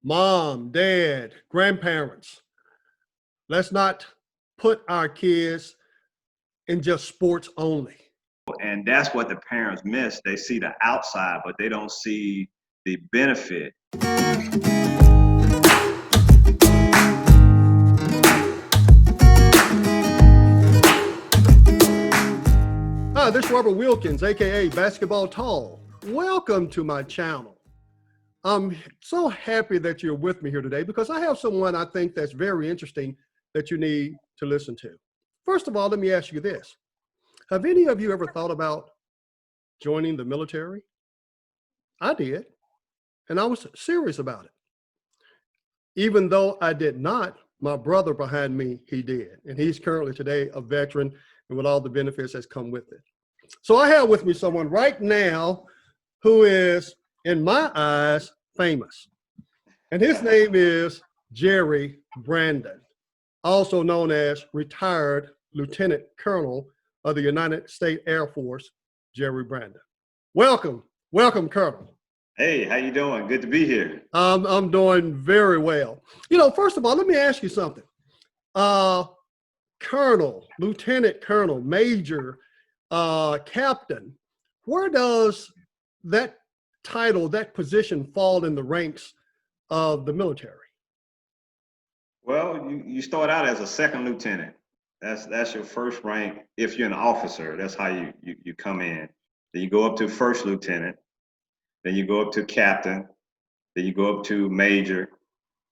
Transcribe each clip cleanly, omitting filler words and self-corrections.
mom, dad, grandparents, let's not put our kids in just sports only. And that's what the parents miss. They see the outside, but they don't see the benefit. Hi, this is Robert Wilkins, aka Basketball Tall. Welcome to my channel. I'm so happy that you're with me here today because I have someone I think that's very interesting that you need to listen to. First of all, let me ask you this. Have any of you ever thought about joining the military? I did, and I was serious about it. Even though I did not, my brother behind me, he did. And he's currently today a veteran and with all the benefits that's come with it. So I have with me someone right now who is, in my eyes, famous. And his name is Jerry Brandon, also known as retired Lieutenant Colonel of the United States Air Force, Jerry Brandon. Welcome, Colonel. Hey, how you doing? Good to be here. I'm doing very well. You know, first of all, let me ask you something. Colonel, Lieutenant Colonel, Major, Captain, where does that title, that position fall in the ranks of the military? Well, you start out as a second lieutenant. That's your first rank. If you're an officer, that's how you come in. Then you go up to first lieutenant. Then you go up to captain. Then you go up to major.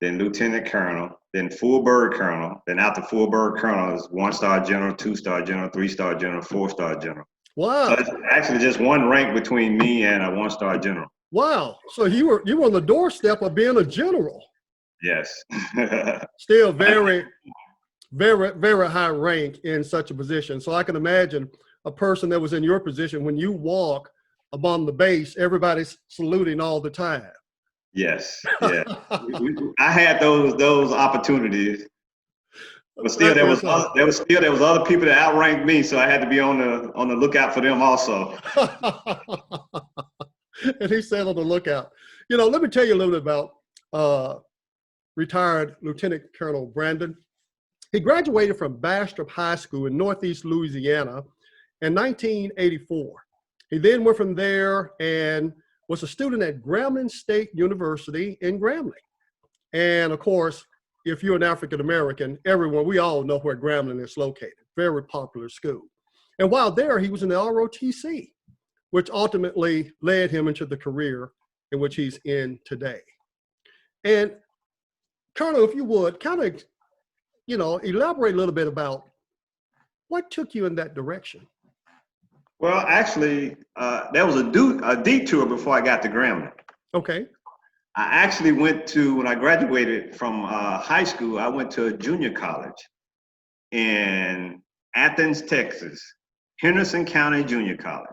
Then lieutenant colonel. Then full bird colonel. Then after full bird colonel is 1-star general, 2-star general, 3-star general, 4-star general. Wow. So it's actually just one rank between me and a 1-star general. Wow. So you were on the doorstep of being a general. Yes. Still very, very, very high rank in such a position. So I can imagine a person that was in your position, when you walk upon the base, everybody's saluting all the time. Yes. Yeah. I had those opportunities. But still, there was other people that outranked me, so I had to be on the lookout for them also. And he said on the lookout. You know, let me tell you a little bit about retired Lieutenant Colonel Brandon. He graduated from Bastrop High School in Northeast Louisiana in 1984. He then went from there and was a student at Grambling State University in Grambling. And of course, if you're an African American, we all know where Grambling is located. Very popular school. And while there, he was in the ROTC, which ultimately led him into the career in which he's in today. And Colonel, if you would, kind of, elaborate a little bit about what took you in that direction. Well, actually, there was a detour before I got to Grambling. Okay. I actually went to, when I graduated from high school, I went to a junior college in Athens, Texas, Henderson County Junior College.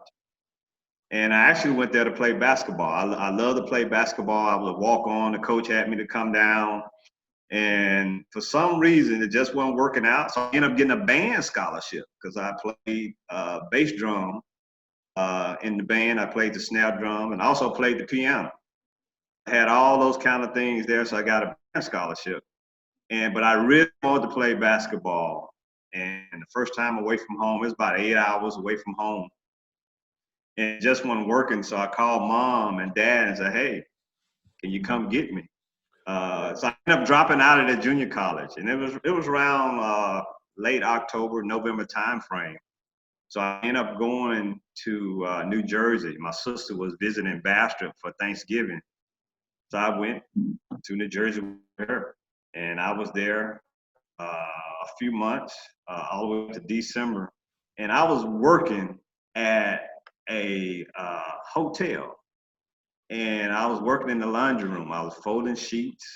And I actually went there to play basketball. I love to play basketball. I would walk on, the coach had me to come down. And for some reason, it just wasn't working out. So I ended up getting a band scholarship because I played bass drum in the band. I played the snare drum and also played the piano. I had all those kind of things there, so I got a band scholarship. But I really wanted to play basketball. And the first time away from home, it was about 8 hours away from home. And it just wasn't working, so I called mom and dad and said, hey, can you come get me? So I ended up dropping out of the junior college, and it was around late October, November timeframe. So I ended up going to New Jersey. My sister was visiting Bastrop for Thanksgiving. So I went to New Jersey with her, and I was there a few months, all the way to December. And I was working at a hotel, and I was working in the laundry room. I was folding sheets,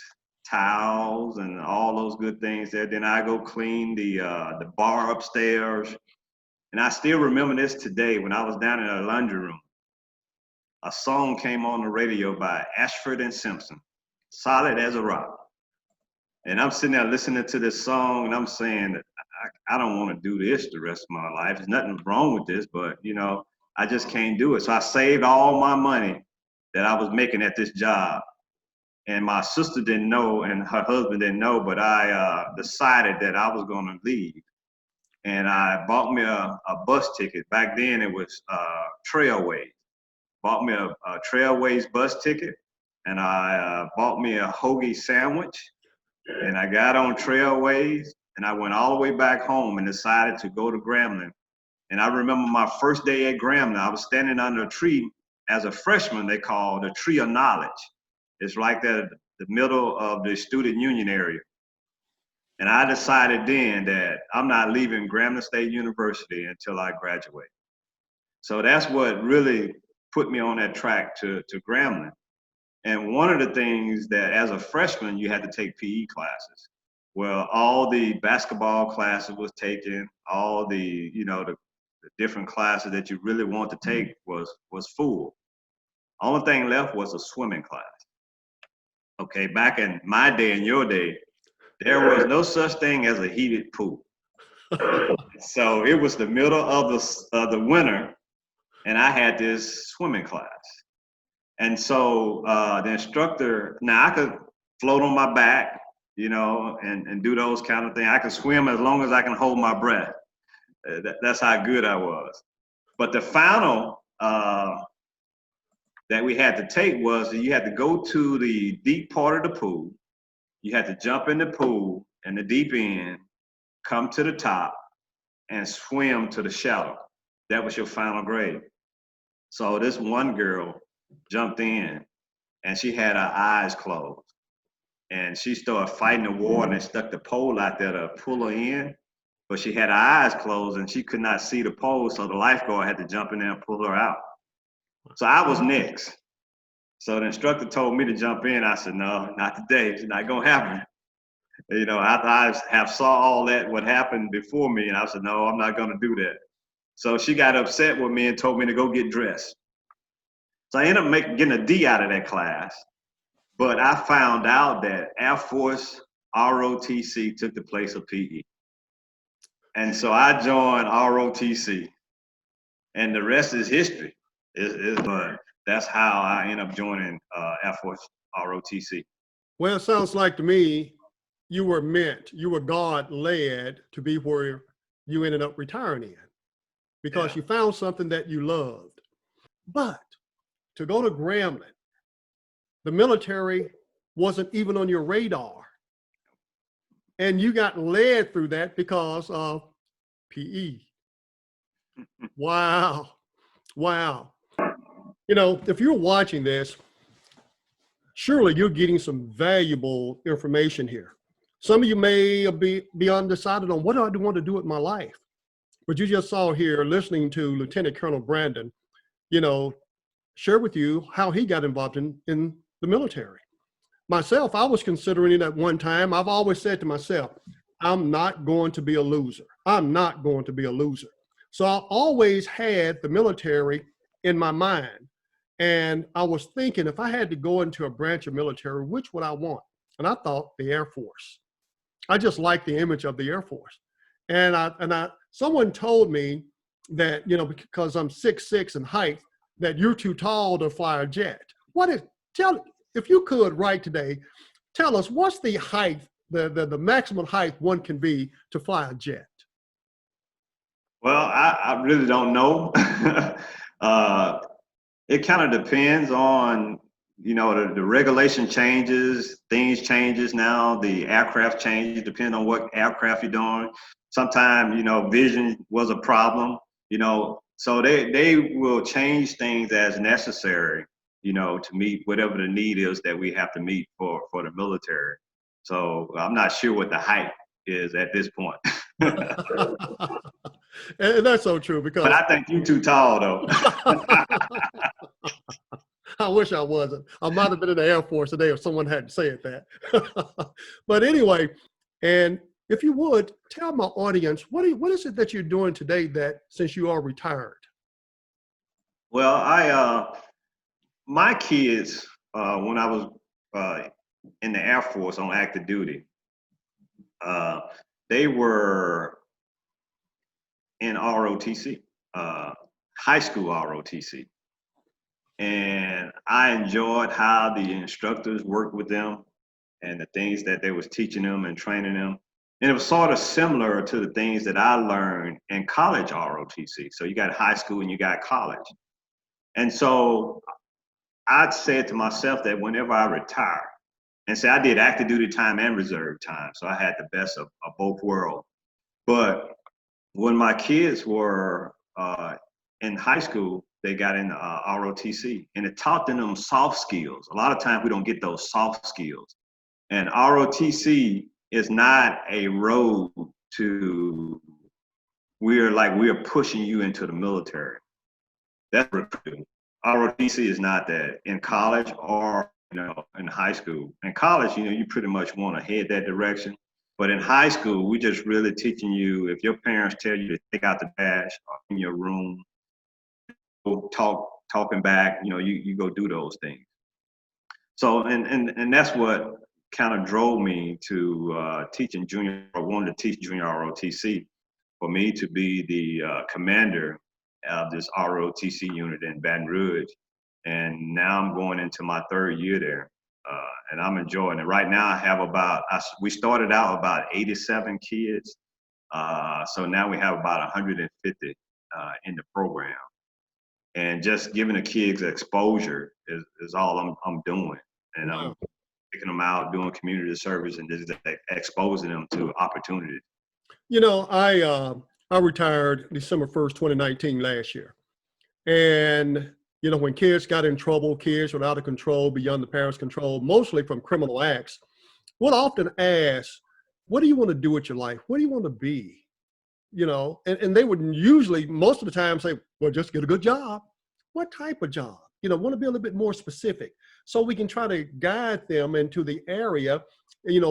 towels, and all those good things there. Then I go clean the bar upstairs. And I still remember this today when I was down in the laundry room. A song came on the radio by Ashford and Simpson, Solid as a Rock. And I'm sitting there listening to this song, and I'm saying that I don't want to do this the rest of my life. There's nothing wrong with this, but I just can't do it. So I saved all my money that I was making at this job. And my sister didn't know, and her husband didn't know, but I decided that I was going to leave. And I bought me a bus ticket. Back then it was Trailways. Bought me a Trailways bus ticket, and I bought me a hoagie sandwich. And I got on Trailways, and I went all the way back home and decided to go to Grambling. And I remember my first day at Grambling, I was standing under a tree as a freshman. They call the Tree of Knowledge. It's like the middle of the student union area. And I decided then that I'm not leaving Grambling State University until I graduate. So that's what really put me on that track to Grambling. And one of the things that as a freshman, you had to take PE classes. Well, all the basketball classes was taken, all the, the different classes that you really want to take was full. Only thing left was a swimming class. Okay, back in my day and your day, there was no such thing as a heated pool. So it was the middle of the winter, and I had this swimming class. And so the instructor, now I could float on my back, and do those kind of things. I could swim as long as I can hold my breath. That's how good I was. But the final that we had to take was you had to go to the deep part of the pool. You had to jump in the pool in the deep end, come to the top, and swim to the shallow. That was your final grade. So this one girl jumped in, and she had her eyes closed. And she started fighting the water and stuck the pole out there to pull her in. But she had her eyes closed, and she could not see the pole, so the lifeguard had to jump in there and pull her out. So I was next. So the instructor told me to jump in. I said, no, not today. It's not going to happen. After I have saw all that, what happened before me, and I said, no, I'm not going to do that. So she got upset with me and told me to go get dressed. So I ended up getting a D out of that class. But I found out that Air Force ROTC took the place of PE. And so I joined ROTC. And the rest is history. But that's how I ended up joining Air Force ROTC. Well, it sounds like to me, you were God-led to be where you ended up retiring in, because you found something that you loved. But to go to Grambling, the military wasn't even on your radar. And you got led through that because of PE. Wow. Wow. If you're watching this, surely you're getting some valuable information here. Some of you may be undecided on what do I want to do with my life. But you just saw here, listening to Lieutenant Colonel Brandon, share with you how he got involved in the military. Myself, I was considering it at one time. I've always said to myself, I'm not going to be a loser. I'm not going to be a loser. So I always had the military in my mind. And I was thinking, if I had to go into a branch of military, which would I want? And I thought the Air Force. I just liked the image of the Air Force. And someone told me that, because I'm 6'6" in height, that you're too tall to fly a jet. If you could right today, tell us what's the height, the maximum height one can be to fly a jet? Well, I really don't know. It kind of depends on, the regulation changes, things changes now, the aircraft changes, depending on what aircraft you're doing. Sometimes, vision was a problem, so they will change things as necessary, to meet whatever the need is that we have to meet for the military. So I'm not sure what the height is at this point. And that's so true, because. But I think you're too tall, though. I wish I wasn't. I might have been in the Air Force today if someone hadn't said that. But anyway, and if you would, tell my audience, what is it that you're doing today that, since you are retired? Well, my kids, when I was in the Air Force on active duty, they were in ROTC, high school ROTC. And I enjoyed how the instructors worked with them and the things that they was teaching them and training them. And it was sort of similar to the things that I learned in college ROTC. So you got high school and you got college. And so I'd said to myself that whenever I retire, and say I did active duty time and reserve time, so I had the best of both worlds. But when my kids were in high school, they got in ROTC, and it taught them soft skills. A lot of times we don't get those soft skills. And ROTC is not a road to, we're pushing you into the military. That's recruiting. ROTC is not that in college or in high school. In college, you pretty much want to head that direction. But in high school, we just really teaching you, if your parents tell you to take out the trash or in your room, talking back, you go do those things. So, and that's what kind of drove me to teaching junior, or wanted to teach junior ROTC, for me to be the commander of this ROTC unit in Baton Rouge. And now I'm going into my third year there, and I'm enjoying it. Right now I have we started out about 87 kids. So now we have about 150 in the program. And just giving the kids exposure is all I'm doing. And I'm picking them out, doing community service, and just exposing them to opportunities. I retired December 1st, 2019 last year. And, when kids got in trouble, kids were out of control, beyond the parents' control, mostly from criminal acts, we'll often ask, what do you want to do with your life? What do you want to be? And they would usually, most of the time, say, well, just get a good job. What type of job? Want to be a little bit more specific, so we can try to guide them into the area,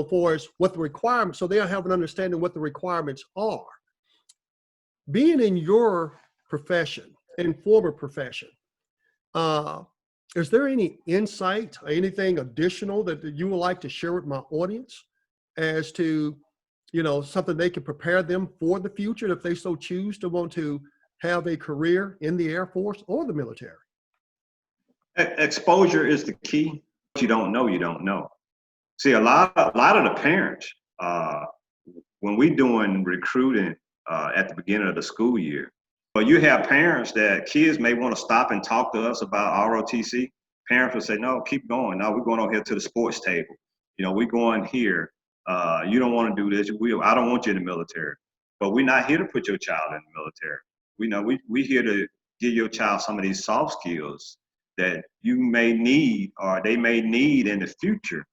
for us, what the requirements, so they'll have an understanding what the requirements are. Being in your profession and former profession, is there any insight or anything additional that you would like to share with my audience as to, something they can prepare them for the future if they so choose to want to have a career in the Air Force or the military? Exposure is the key. What you don't know, you don't know. See, a lot of the parents, when we doing recruiting at the beginning of the school year, but you have parents that kids may want to stop and talk to us about ROTC. Parents will say, no, keep going. No, we're going over here to the sports table. We're going here. You don't want to do this. I don't want you in the military. But we're not here to put your child in the military. We're here to give your child some of these soft skills that you may need, or they may need in the future.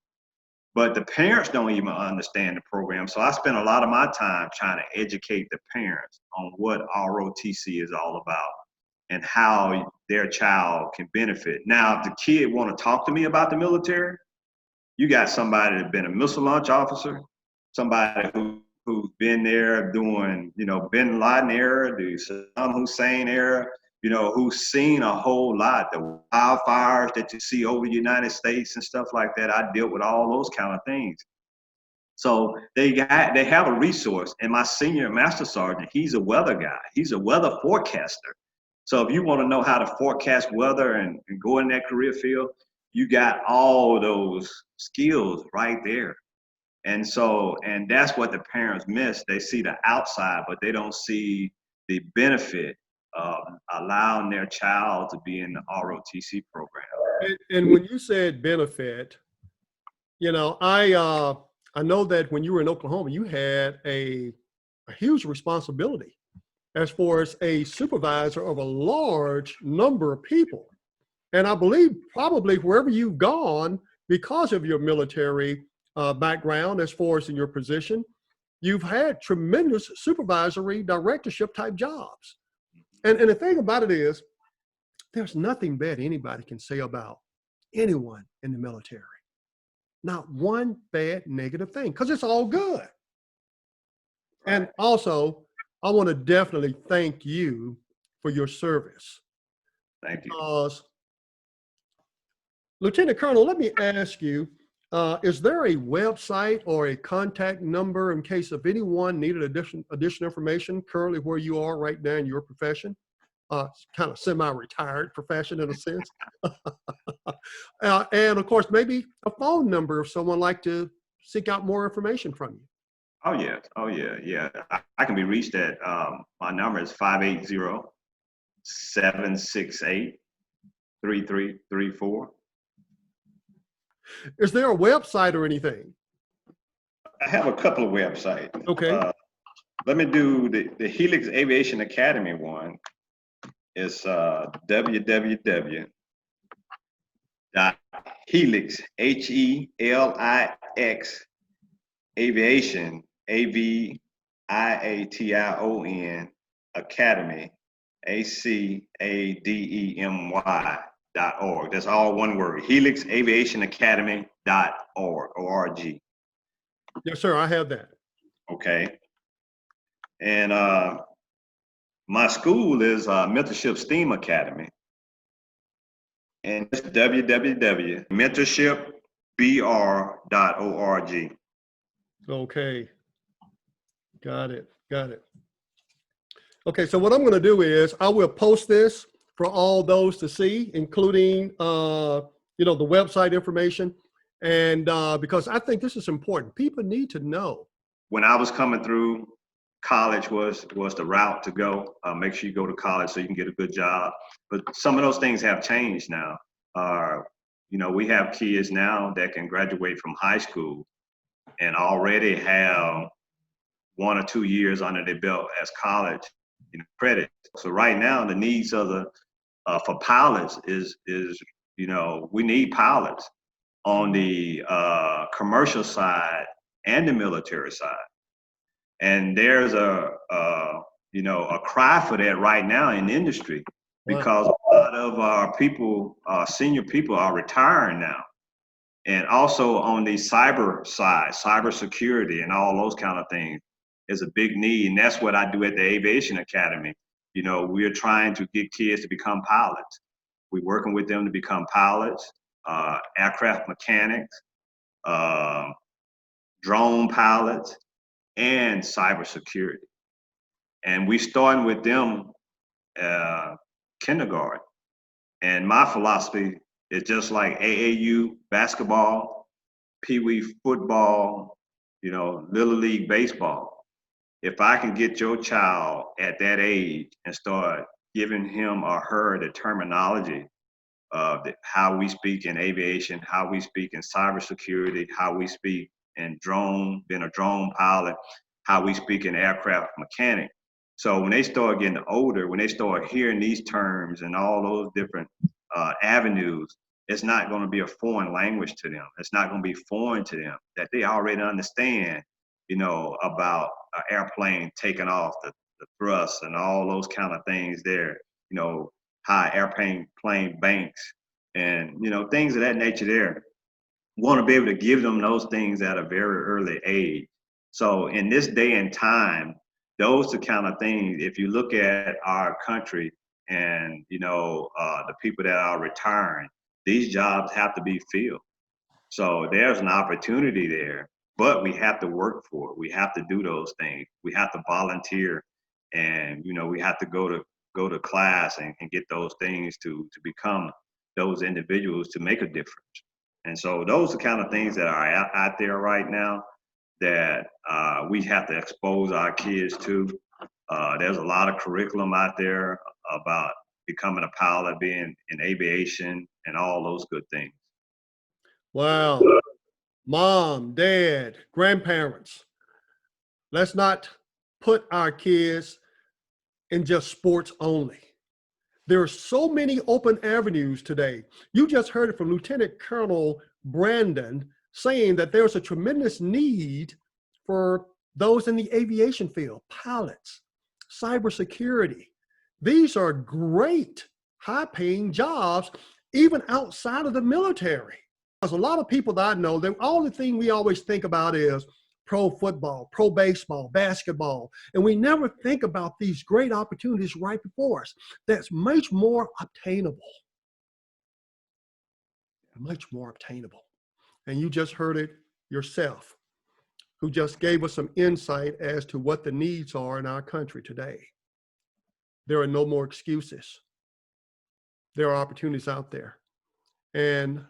But the parents don't even understand the program. So I spend a lot of my time trying to educate the parents on what ROTC is all about and how their child can benefit. Now, if the kid want to talk to me about the military, you got somebody that's been a missile launch officer, somebody who's been there doing, Bin Laden era, the Saddam Hussein era, who's seen a whole lot, the wildfires that you see over the United States and stuff like that. I dealt with all those kind of things. So they have a resource. And my senior master sergeant, he's a weather guy. He's a weather forecaster. So if you want to know how to forecast weather and go in that career field, you got all those skills right there. And that's what the parents miss. They see the outside, but they don't see the benefit of allowing their child to be in the ROTC program. And when you said benefit, I know that when you were in Oklahoma, you had a huge responsibility as far as a supervisor of a large number of people. And I believe probably wherever you've gone, because of your military background, as far as in your position, you've had tremendous supervisory directorship type jobs. And the thing about it is, there's nothing bad anybody can say about anyone in the military. Not one bad negative thing, because it's all good. And also, I want to definitely thank you for your service. Thank you. Because, Lieutenant Colonel, let me ask you, is there a website or a contact number in case if anyone needed additional information currently where you are right now in your profession? kind of semi-retired profession in a sense. And of course, maybe a phone number if someone like to seek out more information from you. Oh yeah, oh yeah, yeah. I can be reached at my number is 580-768-3334. Is there a website or anything? I have a couple of websites. Okay. Let me do the Helix Aviation Academy one. It's www.helix, HELIX, aviation, AVIATION, academy, ACADEMY.org. That's all one word. HelixAviationAcademy.org, ORG. Yes, sir. I have that. Okay. And my school is Mentorship STEAM Academy. And it's www.mentorshipbr.org. Okay. Got it. Got it. Okay, so what I'm going to do is I will post this for all those to see, including the website information, and because I think this is important. People need to know. When I was coming through, college was the route to go. Make sure you go to college so you can get a good job. But some of those things have changed now. We have kids now that can graduate from high school and already have 1 or 2 years under their belt as college credit. So right now, the needs of for pilots is we need pilots on the commercial side and the military side. And there's a cry for that right now in the industry because a lot of our people, senior people, are retiring now. And also on the cyber side, cybersecurity and all those kind of things is a big need. And that's what I do at the Aviation Academy. We're trying to get kids to become pilots. We're working with them to become pilots, aircraft mechanics, drone pilots, and cybersecurity. And we starting with them kindergarten. And my philosophy is just like AAU basketball, Pee Wee football, Little League baseball. If I can get your child at that age and start giving him or her the terminology of how we speak in aviation, how we speak in cybersecurity, how we speak in being a drone pilot, how we speak in aircraft mechanic. So when they start getting older, when they start hearing these terms and all those different avenues, it's not going to be a foreign language to them. It's not going to be foreign to them, that they already understand, about an airplane taking off, the thrust and all those kind of things there, how airplane banks and, things of that nature there. Want to be able to give them those things at a very early age. So in this day and time, those are the kind of things, if you look at our country and, the people that are retiring, these jobs have to be filled. So there's an opportunity there, but we have to work for it. We have to do those things. We have to volunteer and, we have to go to class and get those things to become those individuals to make a difference. And so those are the kind of things that are out there right now that we have to expose our kids to. There's a lot of curriculum out there about becoming a pilot, being in aviation, and all those good things. Wow. Mom, dad, grandparents, let's not put our kids in just sports only. There are so many open avenues today. You just heard it from Lieutenant Colonel Brandon saying that there's a tremendous need for those in the aviation field, pilots, cybersecurity. These are great, high-paying jobs, even outside of the military. There's a lot of people that I know, the only thing we always think about is pro football, pro baseball, basketball, and we never think about these great opportunities right before us. That's much more obtainable. Much more obtainable. And you just heard it yourself, who just gave us some insight as to what the needs are in our country today. there are no more excuses. There are opportunities out there. And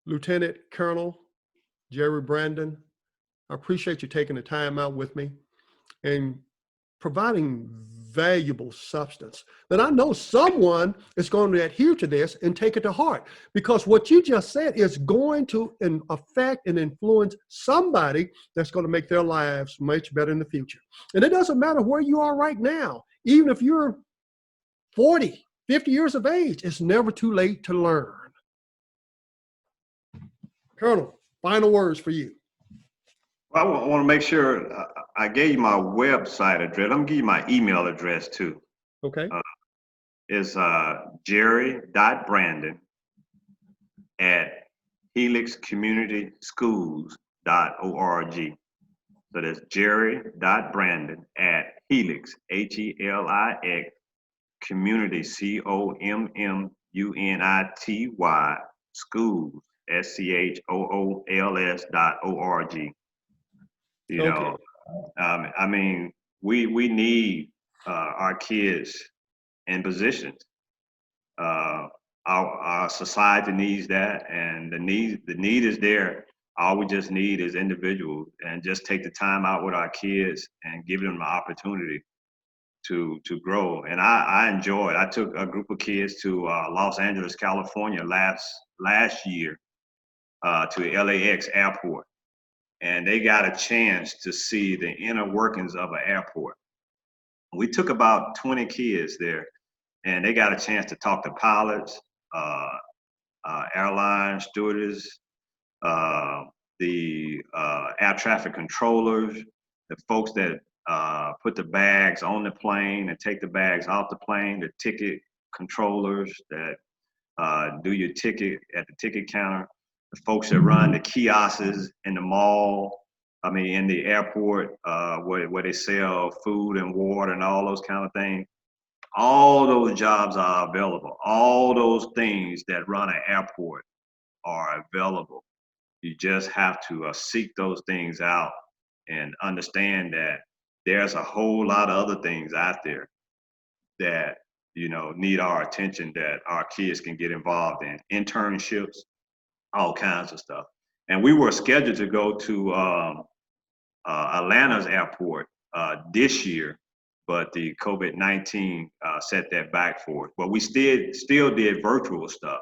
Lieutenant Colonel Jerry Brandon, I appreciate you taking the time out with me and providing valuable substance that I know someone is going to adhere to this and take it to heart, because what you just said is going to affect and influence somebody that's going to make their lives much better in the future. And it doesn't matter where you are right now. Even if you're 40, 50 years of age, it's never too late to learn. Colonel, final words for you. Well, I want to make sure I gave you my website address. I'm going to give you my email address too. Okay. It's jerry.brandon@helixcommunityschools.org. So that's jerry.brandon@helix, HELIX, community, COMMUNITY, schools, SCHOOLS.org. You know, I mean, we need our kids in positions. Our society needs that, and the need is there. All we just need is individuals, and just take the time out with our kids and give them the opportunity to grow. And I enjoyed. I took a group of kids to Los Angeles, California last year to LAX airport, and they got a chance to see the inner workings of an airport. We took about 20 kids there, and they got a chance to talk to pilots, airline stewardess, the air traffic controllers, the folks that put the bags on the plane and take the bags off the plane, the ticket controllers that do your ticket at the ticket counter, the folks that run the kiosks in the mall, I mean, in the airport, where they sell food and water and all those kind of things. All those jobs are available. All those things that run an airport are available. You just have to seek those things out and understand that there's a whole lot of other things out there that, you know, need our attention, that our kids can get involved in. Internships, all kinds of stuff. And we were scheduled to go to Atlanta's airport this year, but the COVID-19 set that back for us. But we still did virtual stuff.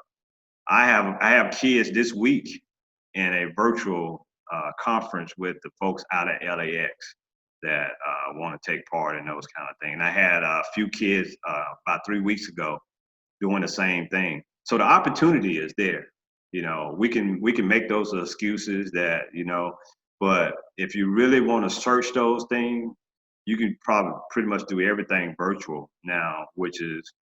I have kids this week in a virtual conference with the folks out of LAX that want to take part in those kind of things. And I had a few kids about 3 weeks ago doing the same thing. So the opportunity is there. You know, we can make those excuses that, you know, but if you really want to search those things, you can probably pretty much do everything virtual now, which is,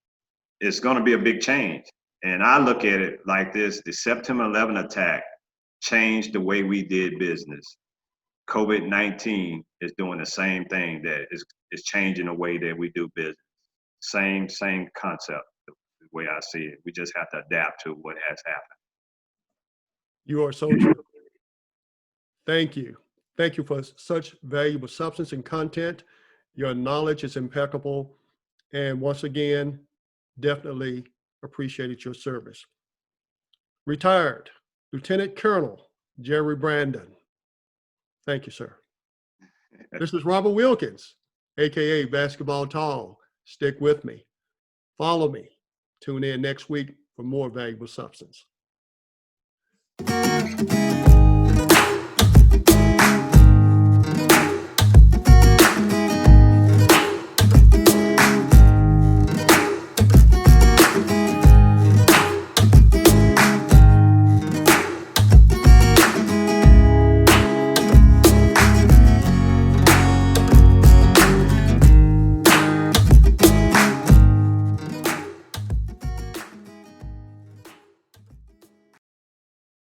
it's going to be a big change. And I look at it like this: the September 11 attack changed the way we did business. COVID-19 is doing the same thing, that is changing the way that we do business. Same concept, the way I see it. We just have to adapt to what has happened. You are so true. Thank you. Thank you for such valuable substance and content. Your knowledge is impeccable. And once again, definitely appreciated your service. Retired Lieutenant Colonel Jerry Brandon. Thank you, sir. This is Robert Wilkins, AKA Basketball Tall. Stick with me. Follow me. Tune in next week for more valuable substance.